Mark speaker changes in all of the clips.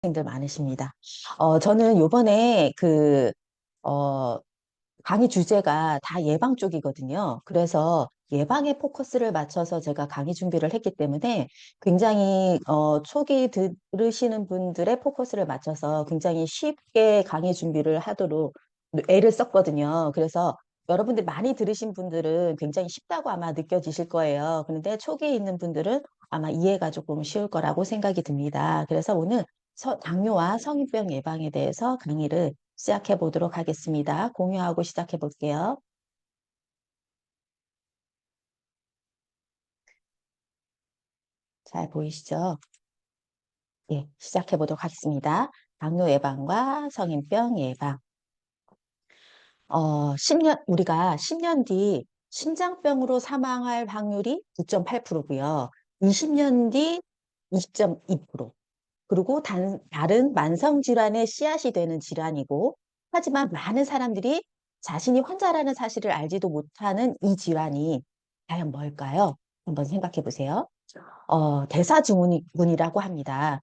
Speaker 1: 학생들 많으십니다. 저는 요번에 어, 강의 주제가 다 예방 쪽이거든요. 그래서 예방에 포커스를 맞춰서 제가 강의 준비를 했기 때문에 굉장히 초기 들으시는 분들의 포커스를 맞춰서 굉장히 쉽게 강의 준비를 하도록 애를 썼거든요. 그래서 여러분들 많이 들으신 분들은 굉장히 쉽다고 아마 느껴지실 거예요. 그런데 초기에 있는 분들은 아마 이해가 조금 쉬울 거라고 생각이 듭니다. 그래서 오늘 당뇨와 성인병 예방에 대해서 강의를 시작해 보도록 하겠습니다. 공유하고 시작해 볼게요. 잘 보이시죠? 예, 시작해 보도록 하겠습니다. 당뇨 예방과 성인병 예방. 우리가 10년 뒤 심장병으로 사망할 확률이 9.8%고요. 20년 뒤 20.2%. 그리고 다른 만성질환의 씨앗이 되는 질환이고, 하지만 많은 사람들이 자신이 환자라는 사실을 알지도 못하는 이 질환이 과연 뭘까요? 한번 생각해 보세요. 대사증후군이라고 합니다.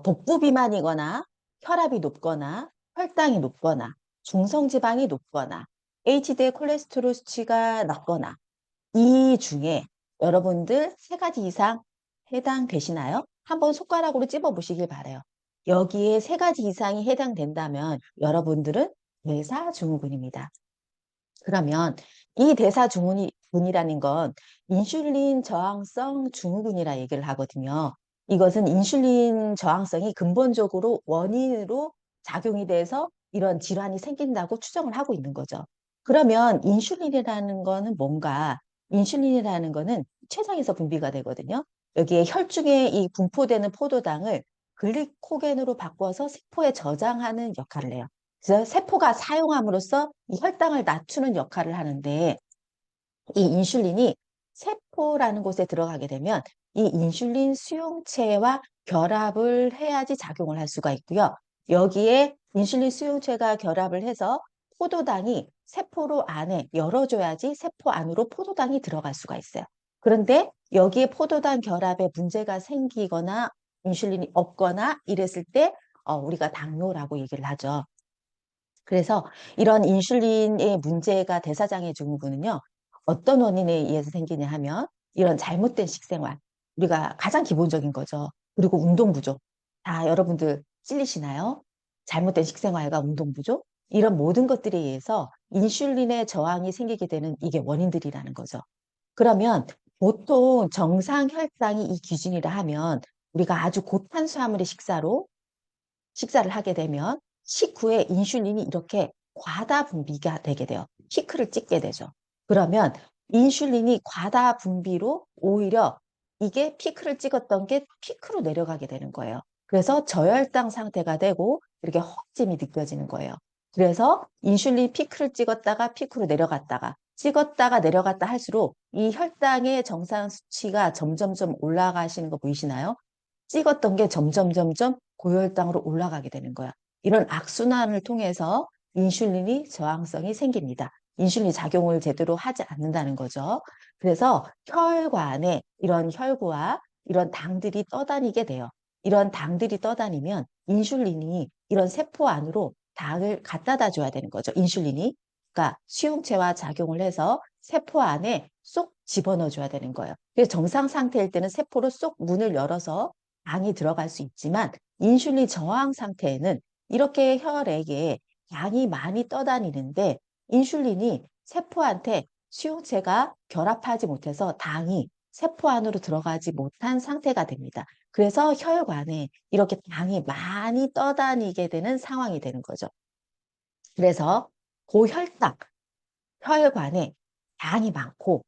Speaker 1: 복부 비만이거나 혈압이 높거나 혈당이 높거나 중성지방이 높거나 HDL 콜레스테롤 수치가 낮거나 이 중에 여러분들 세 가지 이상 해당되시나요? 한번 손가락으로 찝어 보시길 바래요. 여기에 세 가지 이상이 해당된다면 여러분들은 대사증후군입니다. 그러면 이 대사증후군이라는 건 인슐린 저항성 증후군이라 얘기를 하거든요. 이것은 인슐린 저항성이 근본적으로 원인으로 작용이 돼서 이런 질환이 생긴다고 추정을 하고 있는 거죠. 그러면 인슐린이라는 거는 뭔가? 인슐린이라는 거는 췌장에서 분비가 되거든요. 여기에 혈중에 이 분포되는 포도당을 글리코겐으로 바꿔서 세포에 저장하는 역할을 해요. 그래서 세포가 사용함으로써 이 혈당을 낮추는 역할을 하는데 이 인슐린이 세포라는 곳에 들어가게 되면 이 인슐린 수용체와 결합을 해야지 작용을 할 수가 있고요. 여기에 인슐린 수용체가 결합을 해서 포도당이 세포로 안에 열어줘야지 세포 안으로 포도당이 들어갈 수가 있어요. 그런데 여기에 포도당 결합에 문제가 생기거나 인슐린이 없거나 이랬을 때 우리가 당뇨라고 얘기를 하죠. 그래서 이런 인슐린의 문제가 대사장애 증후군은요, 어떤 원인에 의해서 생기냐 하면 이런 잘못된 식생활, 우리가 가장 기본적인 거죠. 그리고 운동 부족. 다 여러분들 찔리시나요? 잘못된 식생활과 운동 부족? 이런 모든 것들에 의해서 인슐린의 저항이 생기게 되는 이게 원인들이라는 거죠. 그러면 보통 정상 혈당이 이 기준이라 하면 우리가 아주 고탄수화물의 식사를 하게 되면 식후에 인슐린이 이렇게 과다 분비가 되게 돼요. 피크를 찍게 되죠. 그러면 인슐린이 과다 분비로 오히려 이게 피크를 찍었던 게 피크로 내려가게 되는 거예요. 그래서 저혈당 상태가 되고 이렇게 허짐이 느껴지는 거예요. 그래서 인슐린 피크를 찍었다가 피크로 내려갔다가 찍었다가 내려갔다 할수록 이 혈당의 정상 수치가 점점점 올라가시는 거 보이시나요? 찍었던 게 점점 고혈당으로 올라가게 되는 거야. 이런 악순환을 통해서 인슐린이 저항성이 생깁니다. 인슐린 작용을 제대로 하지 않는다는 거죠. 그래서 혈관에 이런 혈구와 이런 당들이 떠다니게 돼요. 이런 당들이 떠다니면 인슐린이 이런 세포 안으로 당을 갖다다 줘야 되는 거죠. 인슐린이. 그러니까 수용체와 작용을 해서 세포 안에 쏙 집어넣어 줘야 되는 거예요. 그래서 정상 상태일 때는 세포로 쏙 문을 열어서 당이 들어갈 수 있지만 인슐린 저항 상태에는 이렇게 혈액에 양이 많이 떠다니는데 인슐린이 세포한테 수용체가 결합하지 못해서 당이 세포 안으로 들어가지 못한 상태가 됩니다. 그래서 혈관에 이렇게 당이 많이 떠다니게 되는 상황이 되는 거죠. 그래서 고혈당, 혈관에 당이 많고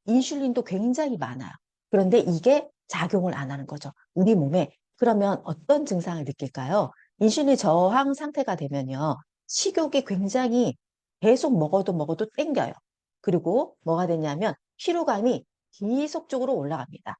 Speaker 1: 인슐린도 굉장히 많아요. 그런데 이게 작용을 안 하는 거죠. 우리 몸에. 그러면 어떤 증상을 느낄까요? 인슐린 저항 상태가 되면요. 식욕이 굉장히 계속 먹어도 땡겨요. 그리고 뭐가 되냐면 피로감이 지속적으로 올라갑니다.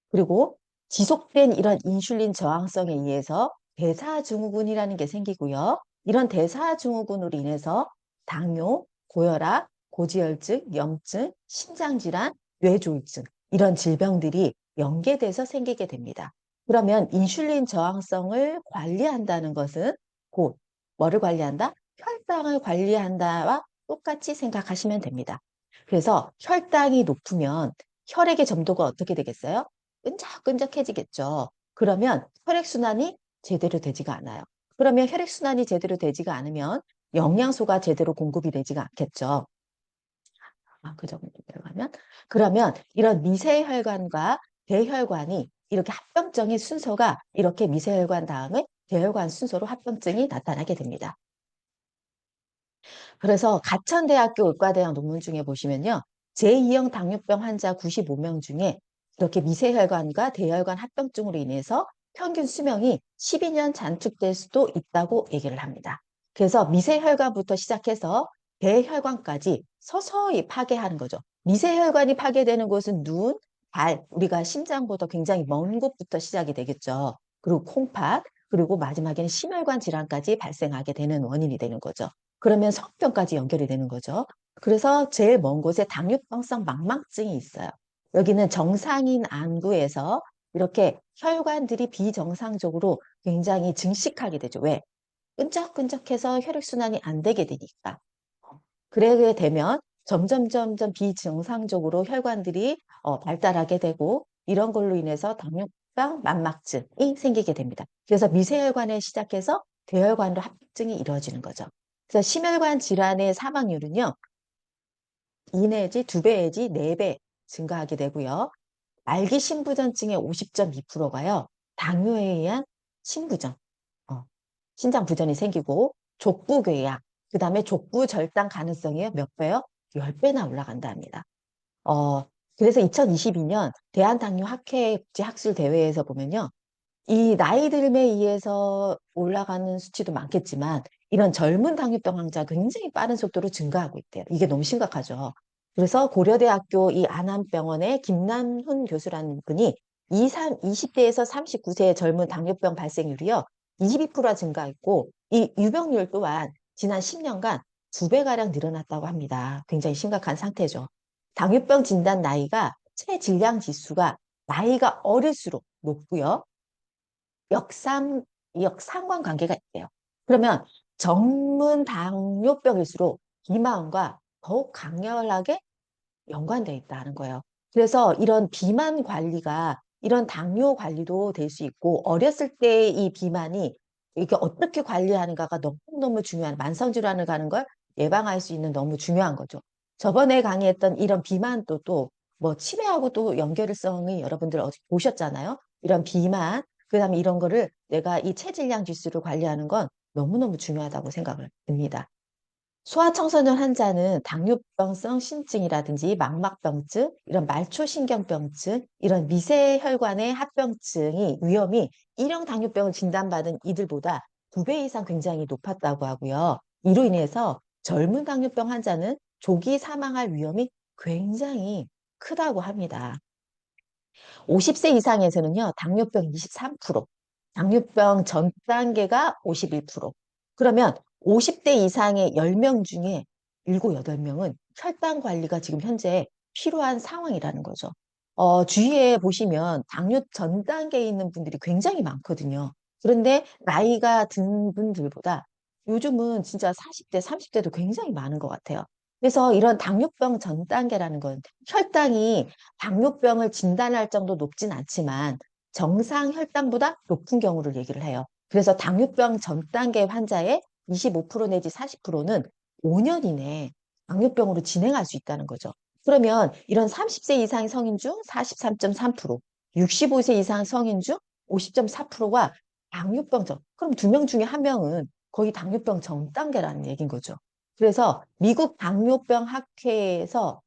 Speaker 1: 그리고 지속된 이런 인슐린 저항성에 의해서 대사증후군이라는 게 생기고요. 이런 대사증후군으로 인해서 당뇨, 고혈압, 고지혈증, 염증, 심장질환, 뇌졸중 이런 질병들이 연계돼서 생기게 됩니다. 그러면 인슐린 저항성을 관리한다는 것은 곧 뭐를 관리한다? 혈당을 관리한다와 똑같이 생각하시면 됩니다. 그래서 혈당이 높으면 혈액의 점도가 어떻게 되겠어요? 끈적끈적해지겠죠. 그러면 혈액순환이 제대로 되지가 않아요. 그러면 혈액순환이 제대로 되지가 않으면 영양소가 제대로 공급이 되지가 않겠죠. 그 정도 들어가면 그러면 이런 미세혈관과 대혈관이 이렇게 합병증의 순서가 이렇게 미세혈관 다음에 대혈관 순서로 합병증이 나타나게 됩니다. 그래서 가천대학교 의과대학 논문 중에 보시면요. 제2형 당뇨병 환자 95명 중에 이렇게 미세혈관과 대혈관 합병증으로 인해서 평균 수명이 12년 단축될 수도 있다고 얘기를 합니다. 그래서 미세혈관부터 시작해서 대혈관까지 서서히 파괴하는 거죠. 미세혈관이 파괴되는 곳은 눈, 발, 우리가 심장보다 굉장히 먼 곳부터 시작이 되겠죠. 그리고 콩팥, 그리고 마지막에는 심혈관 질환까지 발생하게 되는 원인이 되는 거죠. 그러면 성병까지 연결이 되는 거죠. 그래서 제일 먼 곳에 당뇨병성 망막증이 있어요. 여기는 정상인 안구에서 이렇게 혈관들이 비정상적으로 굉장히 증식하게 되죠. 왜? 끈적끈적해서 혈액순환이 안 되게 되니까. 그러게 되면 점점 비정상적으로 혈관들이 발달하게 되고 이런 걸로 인해서 당뇨병 망막증이 생기게 됩니다. 그래서 미세혈관에 시작해서 대혈관으로 합병증이 이루어지는 거죠. 그래서 심혈관 질환의 사망률은요, 2 내지 2배 내지 4배 증가하게 되고요. 말기 심부전증의 50.2%가요. 당뇨에 의한 심부전, 어, 신장 부전이 생기고 족부궤양, 그다음에 족부 절단 가능성이 몇 배요? 10배나 올라간다 합니다. 어, 그래서 2022년 대한당뇨학회학술대회에서 보면요. 이 나이 들음에 의해서 올라가는 수치도 많겠지만 이런 젊은 당뇨병 환자가 굉장히 빠른 속도로 증가하고 있대요. 이게 너무 심각하죠. 그래서 고려대학교 이 안암병원의 김남훈 교수라는 분이 20대에서 39세의 젊은 당뇨병 발생률이요. 22% 증가했고 이 유병률 또한 지난 10년간 2배가량 늘어났다고 합니다. 굉장히 심각한 상태죠. 당뇨병 진단 나이가 체질량 지수가 나이가 어릴수록 높고요. 역삼, 역상관관계가 있대요. 그러면 젊은 당뇨병일수록 비만과 더욱 강렬하게 연관되어 있다는 거예요. 그래서 이런 비만 관리가 이런 당뇨 관리도 될 수 있고 어렸을 때 이 비만이 이게 어떻게 관리하는가가 너무너무 중요한 만성질환을 가는 걸 예방할 수 있는 너무 중요한 거죠. 저번에 강의했던 이런 비만도 또 뭐 치매하고 또 연결성이 여러분들 어디 보셨잖아요. 이런 비만, 그다음에 이런 거를 내가 이 체질량 지수를 관리하는 건 너무너무 중요하다고 생각을 듭니다. 소아청소년 환자는 당뇨병성 신증이라든지 망막병증, 이런 말초신경병증, 이런 미세혈관의 합병증이 위험이 1형 당뇨병을 진단받은 이들보다 2배 이상 굉장히 높았다고 하고요. 이로 인해서 젊은 당뇨병 환자는 조기 사망할 위험이 굉장히 크다고 합니다. 50세 이상에서는요, 당뇨병 23%, 당뇨병 전 단계가 51%. 그러면 50대 이상의 10명 중에 7, 8명은 혈당 관리가 지금 현재 필요한 상황이라는 거죠. 주위에 보시면 당뇨 전 단계에 있는 분들이 굉장히 많거든요. 그런데 나이가 든 분들보다 요즘은 진짜 40대, 30대도 굉장히 많은 것 같아요. 그래서 이런 당뇨병 전 단계라는 건 혈당이 당뇨병을 진단할 정도 높진 않지만 정상 혈당보다 높은 경우를 얘기를 해요. 그래서 당뇨병 전 단계 환자의 25% 내지 40%는 5년 이내에 당뇨병으로 진행할 수 있다는 거죠. 그러면 이런 30세 이상 성인 중 43.3%, 65세 이상 성인 중 50.4%가 당뇨병 전, 그럼 2명 중에 1명은 거의 당뇨병 전 단계라는 얘기인 거죠. 그래서 미국 당뇨병 학회에서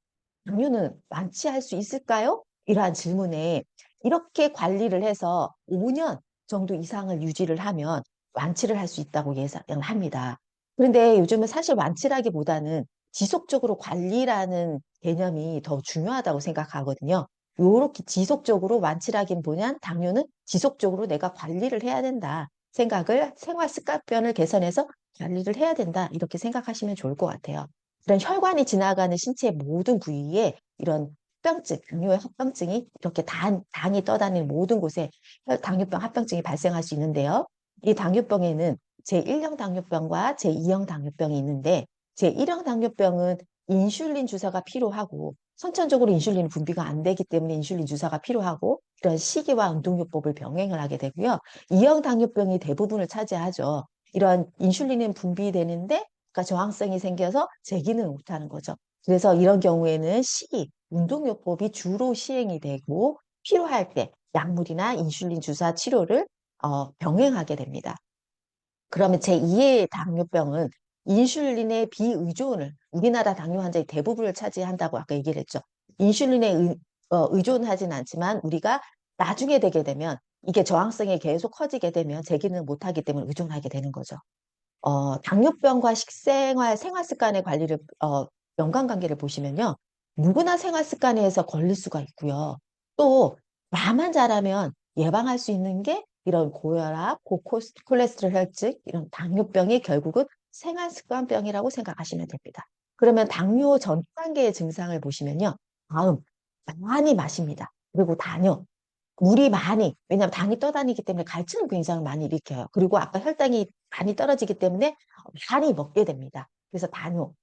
Speaker 1: 당뇨는 완치할 수 있을까요? 이러한 질문에 이렇게 관리를 해서 5년 정도 이상을 유지를 하면 완치를 할 수 있다고 예상을 합니다. 그런데 요즘은 사실 완치라기보다는 지속적으로 관리라는 개념이 더 중요하다고 생각하거든요. 요렇게 지속적으로 완치라기보다는 당뇨는 지속적으로 내가 관리를 해야 된다. 생각을 생활 습관변을 개선해서 관리를 해야 된다. 이렇게 생각하시면 좋을 것 같아요. 이런 혈관이 지나가는 신체의 모든 부위에 이런 합병증, 당뇨의 합병증이 이렇게 당이 떠다니는 모든 곳에 당뇨병 합병증이 발생할 수 있는데요. 이 당뇨병에는 제1형 당뇨병과 제2형 당뇨병이 있는데 제1형 당뇨병은 인슐린 주사가 필요하고 선천적으로 인슐린 분비가 안 되기 때문에 인슐린 주사가 필요하고 이런 식이와 운동요법을 병행을 하게 되고요. 2형 당뇨병이 대부분을 차지하죠. 이런 인슐린은 분비되는데 그러니까 저항성이 생겨서 제기는 못하는 거죠. 그래서 이런 경우에는 식이, 운동요법이 주로 시행이 되고 필요할 때 약물이나 인슐린 주사 치료를 병행하게 됩니다. 그러면 제2의 당뇨병은 인슐린의 비의존을 우리나라 당뇨 환자의 대부분을 차지한다고 아까 얘기를 했죠. 인슐린에 의존하진 않지만 우리가 나중에 되게 되면 이게 저항성이 계속 커지게 되면 제기는 못하기 때문에 의존하게 되는 거죠. 당뇨병과 식생활, 생활 습관의 관리를, 연관관계를 보시면요. 누구나 생활 습관에서 걸릴 수가 있고요. 또, 나만 잘하면 예방할 수 있는 게 이런 고혈압, 고콜레스테롤 혈증, 이런 당뇨병이 결국은 생활 습관병이라고 생각하시면 됩니다. 그러면 당뇨 전 단계의 증상을 보시면요. 다음, 많이 마십니다. 그리고 당뇨, 물이 많이, 왜냐하면 당이 떠다니기 때문에 갈증을 굉장히 많이 일으켜요. 그리고 아까 혈당이 많이 떨어지기 때문에 많이 먹게 됩니다. 그래서 당뇨,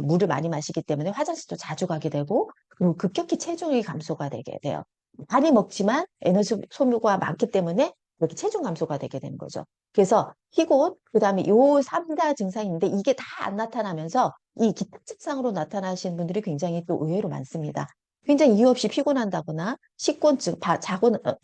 Speaker 1: 물을 많이 마시기 때문에 화장실도 자주 가게 되고, 그리고 급격히 체중이 감소가 되게 돼요. 많이 먹지만 에너지 소모가 많기 때문에 이렇게 체중 감소가 되게 되는 거죠. 그래서 희고, 그 다음에 요 3다 증상이 있는데 이게 다 안 나타나면서 이 기타 증상으로 나타나시는 분들이 굉장히 또 의외로 많습니다. 굉장히 이유 없이 피곤한다거나 식곤증,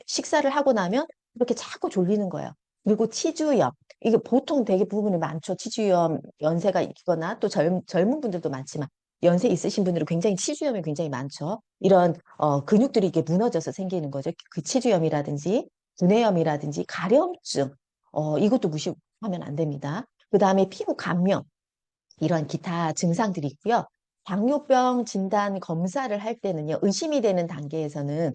Speaker 1: 식사를 하고 나면 이렇게 자꾸 졸리는 거예요. 그리고 치주염, 이게 보통 되게 부분이 많죠. 치주염, 연세가 있거나 또 젊은 분들도 많지만 연세 있으신 분들은 굉장히 치주염이 굉장히 많죠. 이런 근육들이 이게 무너져서 생기는 거죠. 그 치주염이라든지 구내염이라든지 가려움증, 이것도 무시하면 안 됩니다. 그 다음에 피부 감염, 이런 기타 증상들이 있고요. 당뇨병 진단 검사를 할 때는요, 의심이 되는 단계에서는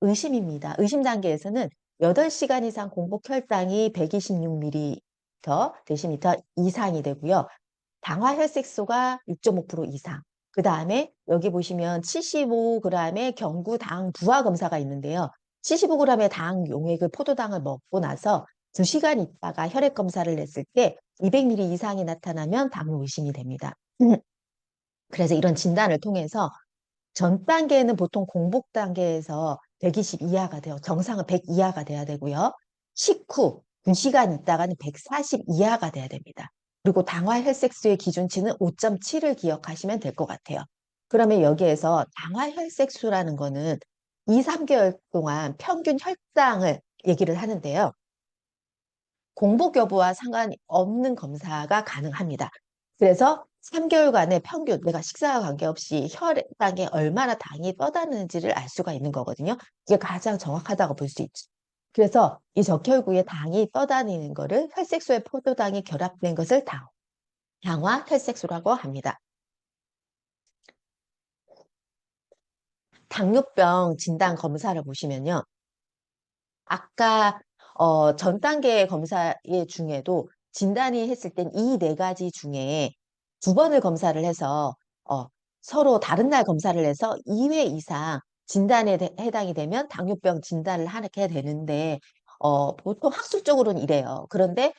Speaker 1: 의심입니다. 의심 단계에서는 8시간 이상 공복 혈당이 126ml 데시미터 이상이 되고요. 당화 혈색소가 6.5% 이상. 그 다음에 여기 보시면 75g의 경구 당 부하 검사가 있는데요. 75g의 당 용액을 포도당을 먹고 나서 2시간 있다가 혈액 검사를 냈을 때 200ml 이상이 나타나면 당뇨 의심이 됩니다. 그래서 이런 진단을 통해서 전 단계는 보통 공복 단계에서 120 이하가 돼요. 정상은 100 이하가 돼야 되고요. 식후 2시간 있다가는 140 이하가 돼야 됩니다. 그리고 당화 혈색소의 기준치는 5.7을 기억하시면 될 것 같아요. 그러면 여기에서 당화 혈색소라는 거는 2, 3개월 동안 평균 혈당을 얘기를 하는데요. 공복 여부와 상관이 없는 검사가 가능합니다. 그래서 3개월간의 평균, 내가 식사와 관계없이 혈당에 얼마나 당이 떠다니는지를 알 수가 있는 거거든요. 이게 가장 정확하다고 볼 수 있죠. 그래서 이 적혈구에 당이 떠다니는 거를 혈색소에 포도당이 결합된 것을 당화 혈색소라고 합니다. 당뇨병 진단 검사를 보시면요. 아까 전 단계 검사의 중에도 진단이 했을 땐 이 네 가지 중에 2번을 검사를 해서 서로 다른 날 검사를 해서 2회 이상 진단에 해당이 되면 당뇨병 진단을 하게 되는데 보통 학술적으로는 이래요. 그런데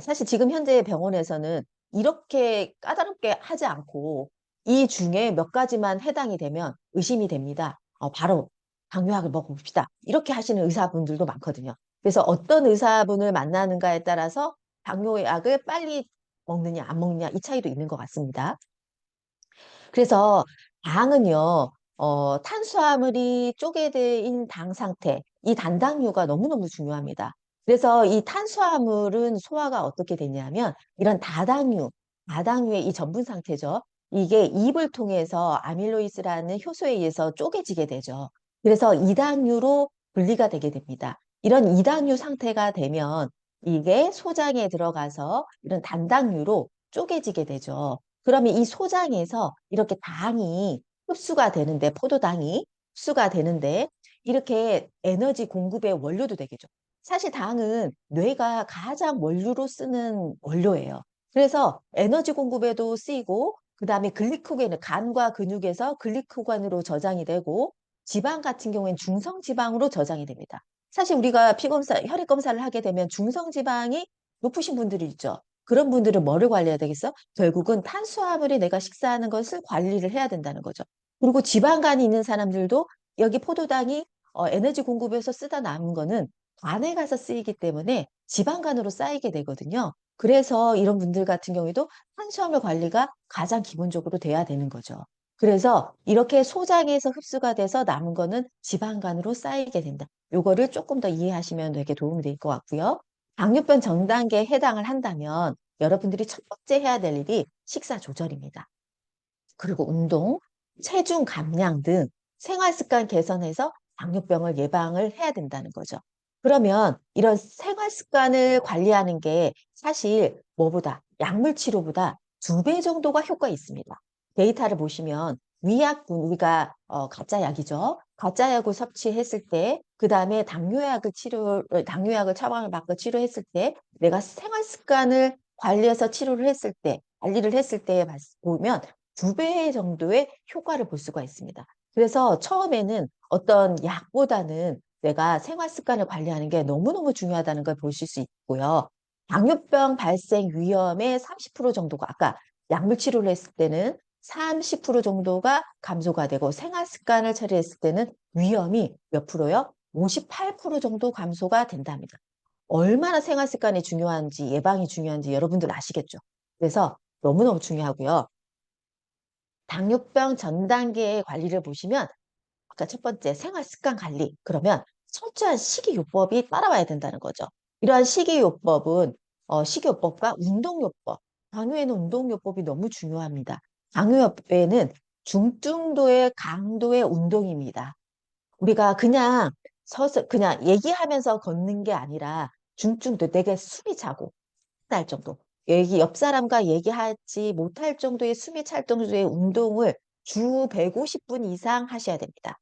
Speaker 1: 사실 지금 현재 병원에서는 이렇게 까다롭게 하지 않고 이 중에 몇 가지만 해당이 되면 의심이 됩니다. 바로 당뇨약을 먹어봅시다. 이렇게 하시는 의사분들도 많거든요. 그래서 어떤 의사분을 만나는가에 따라서 당뇨약을 빨리 먹느냐 안 먹느냐 이 차이도 있는 것 같습니다. 그래서 당은요, 탄수화물이 쪼개진 당 상태, 이 단당류가 너무너무 중요합니다. 그래서 이 탄수화물은 소화가 어떻게 되냐면 이런 다당류의 이 전분 상태죠. 이게 입을 통해서 아밀로이스라는 효소에 의해서 쪼개지게 되죠. 그래서 이당류로 분리가 되게 됩니다. 이런 이당류 상태가 되면 이게 소장에 들어가서 이런 단당류로 쪼개지게 되죠. 그러면 이 소장에서 이렇게 당이 흡수가 되는데, 포도당이 흡수가 되는데, 이렇게 에너지 공급의 원료도 되겠죠. 사실 당은 뇌가 가장 원료로 쓰는 원료예요. 그래서 에너지 공급에도 쓰이고, 그다음에 글리코겐은 간과 근육에서 글리코겐으로 저장이 되고 지방 같은 경우에는 중성 지방으로 저장이 됩니다. 사실 우리가 피검사, 혈액 검사를 하게 되면 중성 지방이 높으신 분들이 있죠. 그런 분들은 뭐를 관리해야 되겠어? 결국은 탄수화물이 내가 식사하는 것을 관리를 해야 된다는 거죠. 그리고 지방간이 있는 사람들도 여기 포도당이 에너지 공급에서 쓰다 남은 거는 간에 가서 쓰이기 때문에 지방간으로 쌓이게 되거든요. 그래서 이런 분들 같은 경우에도 탄수화물 관리가 가장 기본적으로 돼야 되는 거죠. 그래서 이렇게 소장에서 흡수가 돼서 남은 거는 지방간으로 쌓이게 된다. 요거를 조금 더 이해하시면 되게 도움이 될 것 같고요. 당뇨병 전 단계에 해당을 한다면 여러분들이 첫 번째 해야 될 일이 식사 조절입니다. 그리고 운동, 체중 감량 등 생활 습관 개선해서 당뇨병을 예방을 해야 된다는 거죠. 그러면 이런 생활 습관을 관리하는 게 사실 뭐보다 약물 치료보다 2배 정도가 효과 있습니다. 데이터를 보시면 위약분, 우리가 가짜 약이죠. 가짜 약을 섭취했을 때, 그 다음에 당뇨약을 처방을 받고 치료했을 때, 내가 생활 습관을 관리해서 치료를 했을 때, 관리를 했을 때 보면 2배 정도의 효과를 볼 수가 있습니다. 그래서 처음에는 어떤 약보다는 내가 생활 습관을 관리하는 게 너무너무 중요하다는 걸 보실 수 있고요. 당뇨병 발생 위험의 30% 정도가 아까 약물 치료를 했을 때는 30% 정도가 감소가 되고 생활 습관을 처리했을 때는 위험이 몇 프로요? 58% 정도 감소가 된답니다. 얼마나 생활 습관이 중요한지 예방이 중요한지 여러분들 아시겠죠? 그래서 너무너무 중요하고요. 당뇨병 전 단계의 관리를 보시면 아까 첫 번째 생활 습관 관리. 그러면 철저한 식이요법이 따라와야 된다는 거죠. 이러한 식이요법은 식이요법과 운동요법. 당뇨에는 운동요법이 너무 중요합니다. 당뇨에는 중증도의 강도의 운동입니다. 우리가 그냥 서서 그냥 얘기하면서 걷는 게 아니라 중증도 되게 숨이 차고 날 정도. 얘기, 옆 사람과 얘기하지 못할 정도의 숨이 찰 정도의 운동을 주 150분 이상 하셔야 됩니다.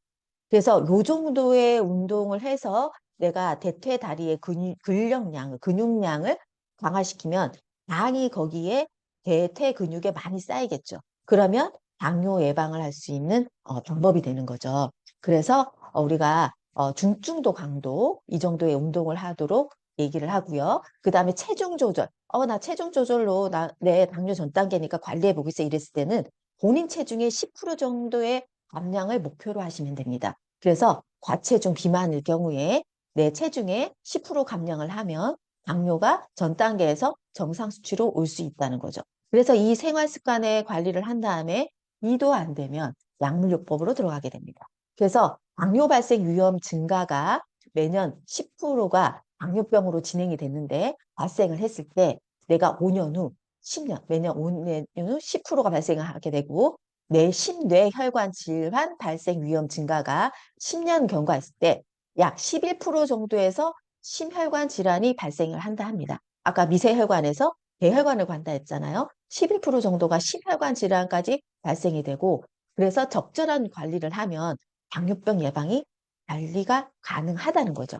Speaker 1: 그래서 요 정도의 운동을 해서 내가 대퇴 다리의 근육량을 강화시키면 당이 거기에 대퇴 근육에 많이 쌓이겠죠. 그러면 당뇨 예방을 할 수 있는 방법이 되는 거죠. 그래서 우리가 중증도 강도 이 정도의 운동을 하도록 얘기를 하고요. 그 다음에 체중 조절. 나 체중 조절로 내 당뇨 전 단계니까 관리해 보겠어 이랬을 때는 본인 체중의 10% 정도의 감량을 목표로 하시면 됩니다. 그래서 과체중 비만일 경우에 내 체중의 10% 감량을 하면 당뇨가 전 단계에서 정상 수치로 올 수 있다는 거죠. 그래서 이 생활 습관의 관리를 한 다음에 이도 안 되면 약물요법으로 들어가게 됩니다. 그래서 당뇨 발생 위험 증가가 매년 10%가 당뇨병으로 진행이 됐는데 발생을 했을 때 내가 5년 후, 10년, 매년 5년 후 10%가 발생을 하게 되고 내 심뇌혈관 질환 발생 위험 증가가 10년 경과했을 때 약 11% 정도에서 심혈관 질환이 발생을 한다 합니다. 아까 미세혈관에서 대혈관을 간다 했잖아요. 11% 정도가 심혈관 질환까지 발생이 되고 그래서 적절한 관리를 하면 당뇨병 예방이 관리가 가능하다는 거죠.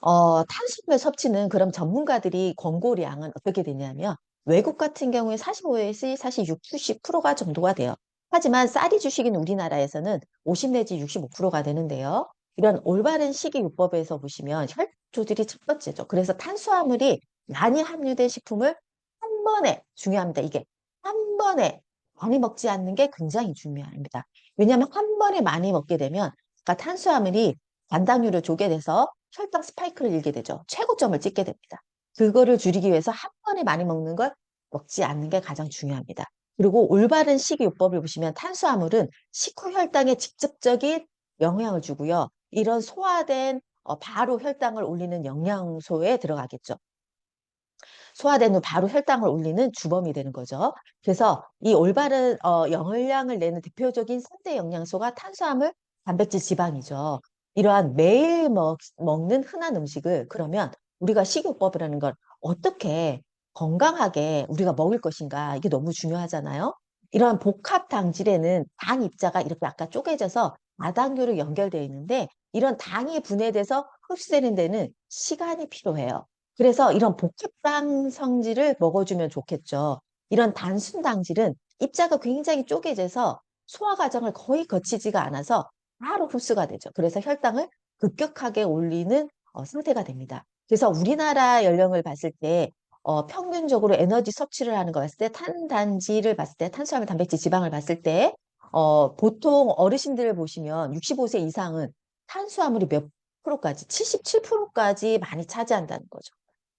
Speaker 1: 탄수화물 섭취는 그럼 전문가들이 권고량은 어떻게 되냐면 외국 같은 경우에 45에서 사실 6, 70%가 정도가 돼요. 하지만 쌀이 주식인 우리나라에서는 50 내지 65%가 되는데요. 이런 올바른 식이요법에서 보시면 혈당 조절이 첫 번째죠. 그래서 탄수화물이 많이 함유된 식품을 한 번에 중요합니다. 이게 한 번에 많이 먹지 않는 게 굉장히 중요합니다. 왜냐하면 한 번에 많이 먹게 되면 그러니까 탄수화물이 단당류를 조게 돼서 혈당 스파이크를 일게 되죠. 최고점을 찍게 됩니다. 그거를 줄이기 위해서 한 번에 많이 먹는 걸 먹지 않는 게 가장 중요합니다. 그리고 올바른 식이요법을 보시면 탄수화물은 식후 혈당에 직접적인 영향을 주고요. 이런 소화된 바로 혈당을 올리는 영양소에 들어가겠죠. 소화된 후 바로 혈당을 올리는 주범이 되는 거죠. 그래서 이 올바른 영양을 내는 대표적인 3대 영양소가 탄수화물, 단백질, 지방이죠. 이러한 매일 먹는 흔한 음식을 그러면 우리가 식이요법이라는 걸 어떻게 건강하게 우리가 먹을 것인가 이게 너무 중요하잖아요. 이러한 복합 당질에는 당 입자가 이렇게 아까 쪼개져서 다당류로 연결되어 있는데 이런 당이 분해돼서 흡수되는 데는 시간이 필요해요. 그래서 이런 복합당 성질을 먹어주면 좋겠죠. 이런 단순 당질은 입자가 굉장히 쪼개져서 소화 과정을 거의 거치지가 않아서 바로 흡수가 되죠. 그래서 혈당을 급격하게 올리는 상태가 됩니다. 그래서 우리나라 연령을 봤을 때 평균적으로 에너지 섭취를 하는 거 봤을 때 탄단지를 봤을 때 탄수화물, 단백질, 지방을 봤을 때 보통 어르신들을 보시면 65세 이상은 탄수화물이 몇 프로까지 77%까지 많이 차지한다는 거죠.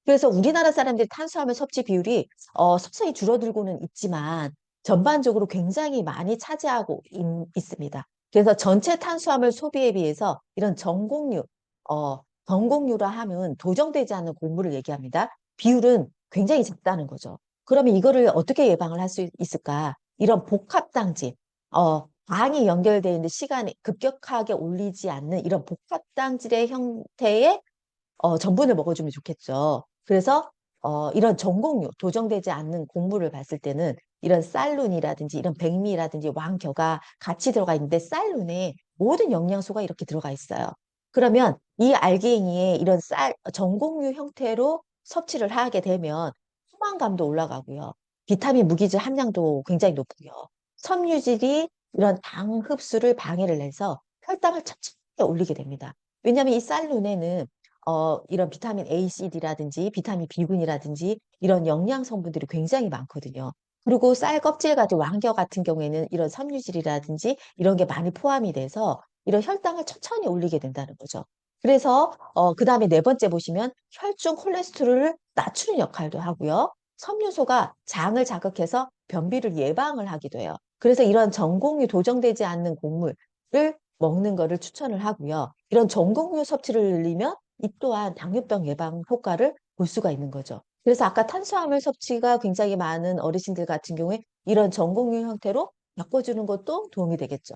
Speaker 1: 그래서 우리나라 사람들이 탄수화물 섭취 비율이 서서히 줄어들고는 있지만 전반적으로 굉장히 많이 차지하고 있습니다. 그래서 전체 탄수화물 소비에 비해서 이런 전곡류라 하면 도정되지 않는 곡물을 얘기합니다. 비율은 굉장히 작다는 거죠. 그러면 이거를 어떻게 예방을 할 수 있을까? 이런 복합당질, 당이 연결되어 있는 시간이 급격하게 올리지 않는 이런 복합당질의 형태의 전분을 먹어주면 좋겠죠. 그래서 이런 전곡류, 도정되지 않는 곡물을 봤을 때는 이런 쌀룬이라든지 이런 백미라든지 왕겨가 같이 들어가 있는데 쌀룬에 모든 영양소가 이렇게 들어가 있어요. 그러면 이 알갱이에 이런 전곡류 형태로 섭취를 하게 되면 포만감도 올라가고요. 비타민 무기질 함량도 굉장히 높고요. 섬유질이 이런 당 흡수를 방해를 해서 혈당을 천천히 올리게 됩니다. 왜냐하면 이 쌀룬에는 이런 비타민 A, C, D라든지 비타민 B군이라든지 이런 영양 성분들이 굉장히 많거든요. 그리고 쌀 껍질 가지고 왕겨 같은 경우에는 이런 섬유질이라든지 이런 게 많이 포함이 돼서 이런 혈당을 천천히 올리게 된다는 거죠. 그래서 그다음에 네 번째 보시면 혈중 콜레스테롤을 낮추는 역할도 하고요. 섬유소가 장을 자극해서 변비를 예방을 하기도 해요. 그래서 이런 전공이 도정되지 않는 곡물을 먹는 거를 추천을 하고요. 이런 전곡류 섭취를 늘리면 이 또한 당뇨병 예방 효과를 볼 수가 있는 거죠. 그래서 아까 탄수화물 섭취가 굉장히 많은 어르신들 같은 경우에 이런 전곡류 형태로 바꿔주는 것도 도움이 되겠죠.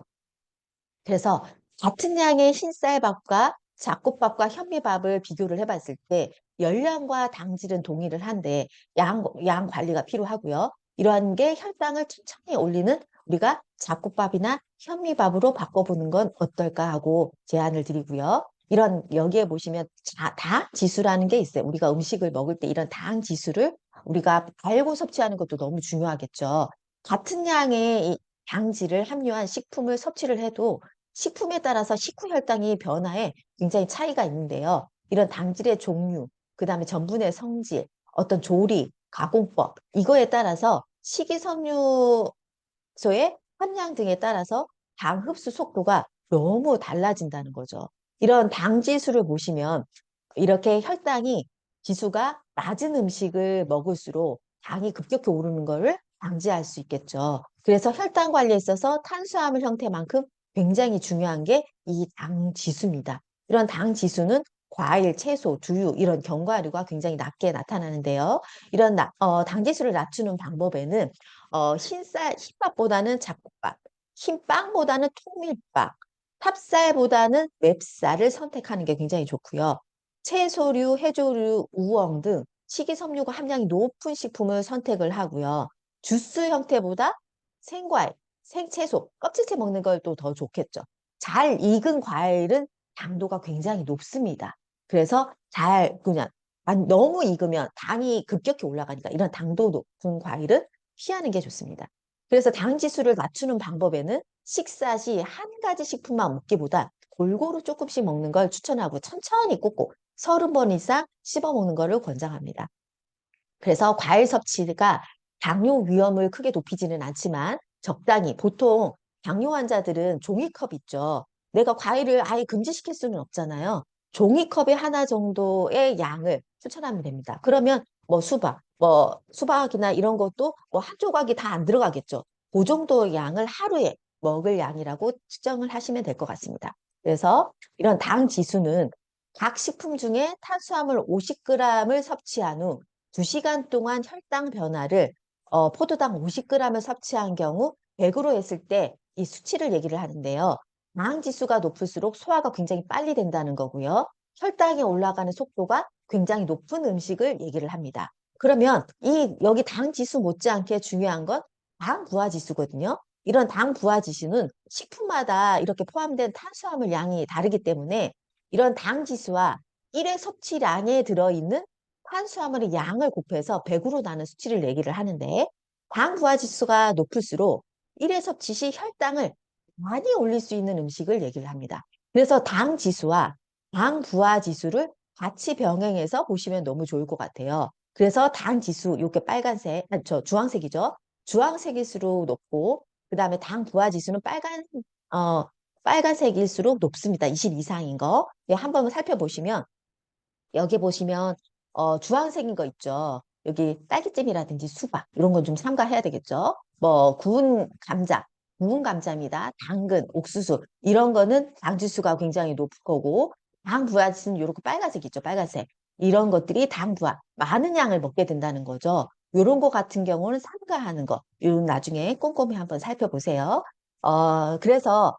Speaker 1: 그래서 같은 양의 흰쌀밥과 잡곡밥과 현미밥을 비교를 해봤을 때 열량과 당질은 동일을 한데 양 관리가 필요하고요. 이러한 게 혈당을 천천히 올리는 우리가 잡곡밥이나 현미밥으로 바꿔보는 건 어떨까 하고 제안을 드리고요. 이런 여기에 보시면 당 지수라는 게 있어요. 우리가 음식을 먹을 때 이런 당 지수를 우리가 알고 섭취하는 것도 너무 중요하겠죠. 같은 양의 이 당질을 함유한 식품을 섭취를 해도 식품에 따라서 식후 혈당이 변화에 굉장히 차이가 있는데요. 이런 당질의 종류, 그다음에 전분의 성질, 어떤 조리, 가공법, 이거에 따라서 식이섬유소의 함량 등에 따라서 당 흡수 속도가 너무 달라진다는 거죠. 이런 당 지수를 보시면 이렇게 혈당이 지수가 낮은 음식을 먹을수록 당이 급격히 오르는 것을 방지할 수 있겠죠. 그래서 혈당 관리에 있어서 탄수화물 형태만큼 굉장히 중요한 게 이 당 지수입니다. 이런 당 지수는 과일, 채소, 두유 이런 견과류가 굉장히 낮게 나타나는데요. 이런 당 지수를 낮추는 방법에는 흰밥보다는 잡곡밥, 흰빵보다는 통밀빵, 탑쌀보다는 맵쌀을 선택하는 게 굉장히 좋고요. 채소류, 해조류, 우엉 등 식이섬유가 함량이 높은 식품을 선택을 하고요. 주스 형태보다 생과일, 생채소, 껍질째 먹는 걸 또 더 좋겠죠. 잘 익은 과일은 당도가 굉장히 높습니다. 그래서 그냥 너무 익으면 당이 급격히 올라가니까 이런 당도 높은 과일은 피하는 게 좋습니다. 그래서 당 지수를 낮추는 방법에는 식사 시 한 가지 식품만 먹기보다 골고루 조금씩 먹는 걸 추천하고 천천히 꼭꼭 30번 이상 씹어 먹는 거를 권장합니다. 그래서 과일 섭취가 당뇨 위험을 크게 높이지는 않지만 적당히 보통 당뇨 환자들은 종이컵 있죠. 내가 과일을 아예 금지시킬 수는 없잖아요. 종이컵에 하나 정도의 양을 추천하면 됩니다. 그러면 수박이나 이런 것도 뭐 한 조각이 다 안 들어가겠죠. 그 정도 양을 하루에 먹을 양이라고 측정을 하시면 될 것 같습니다. 그래서 이런 당 지수는 각 식품 중에 탄수화물 50g을 섭취한 후 2시간 동안 혈당 변화를 포도당 50g을 섭취한 경우 100으로 했을 때 이 수치를 얘기를 하는데요. 당 지수가 높을수록 소화가 굉장히 빨리 된다는 거고요. 혈당이 올라가는 속도가 굉장히 높은 음식을 얘기를 합니다. 그러면 여기 당 지수 못지않게 중요한 건 당 부하 지수거든요. 이런 당 부하 지수는 식품마다 이렇게 포함된 탄수화물 양이 다르기 때문에 이런 당 지수와 일회 섭취량에 들어있는 탄수화물의 양을 곱해서 100으로 나눈 수치를 얘기를 하는데 당 부하 지수가 높을수록 1회 섭취 시 혈당을 많이 올릴 수 있는 음식을 얘기를 합니다. 그래서 당 지수와 당 부하 지수를 같이 병행해서 보시면 너무 좋을 것 같아요. 그래서 당 지수, 요게 빨간색, 주황색이죠. 주황색일수록 높고, 그 다음에 당 부하 지수는 어, 빨간색일수록 높습니다. 20 이상인 거. 네, 한번 살펴보시면, 여기 보시면 주황색인 거 있죠. 여기 딸기잼이라든지 수박 이런 건 좀 삼가해야 되겠죠. 뭐 구운 감자입니다. 당근, 옥수수 이런 거는 당 지수가 굉장히 높을 거고 당 부하는 이렇게 빨간색 있죠. 빨간색. 이런 것들이 당 부하 많은 양을 먹게 된다는 거죠. 이런 거 같은 경우는 삼가하는 거. 이건 나중에 꼼꼼히 한번 살펴보세요. 그래서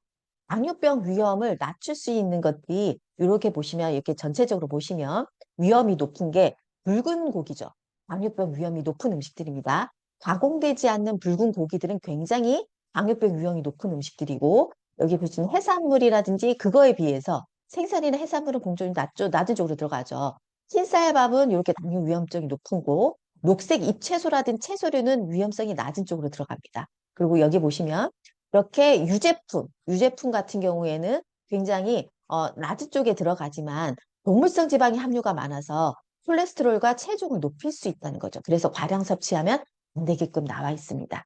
Speaker 1: 당뇨병 위험을 낮출 수 있는 것들이 이렇게 보시면 이렇게 전체적으로 보시면 위험이 높은 게 붉은 고기죠. 당뇨병 위험이 높은 음식들입니다. 가공되지 않는 붉은 고기들은 굉장히 당뇨병 위험이 높은 음식들이고 여기 보시면 해산물이라든지 그거에 비해서 생선이나 해산물은 공존이 낮은 쪽으로 들어가죠. 흰쌀밥은 이렇게 당뇨 위험성이 높은 거, 녹색 잎채소라든 채소류는 위험성이 낮은 쪽으로 들어갑니다. 그리고 여기 보시면 이렇게 유제품 같은 경우에는 굉장히 낮은 쪽에 들어가지만 동물성 지방이 함유가 많아서 콜레스테롤과 체중을 높일 수 있다는 거죠. 그래서 과량 섭취하면 안 되게끔 나와 있습니다.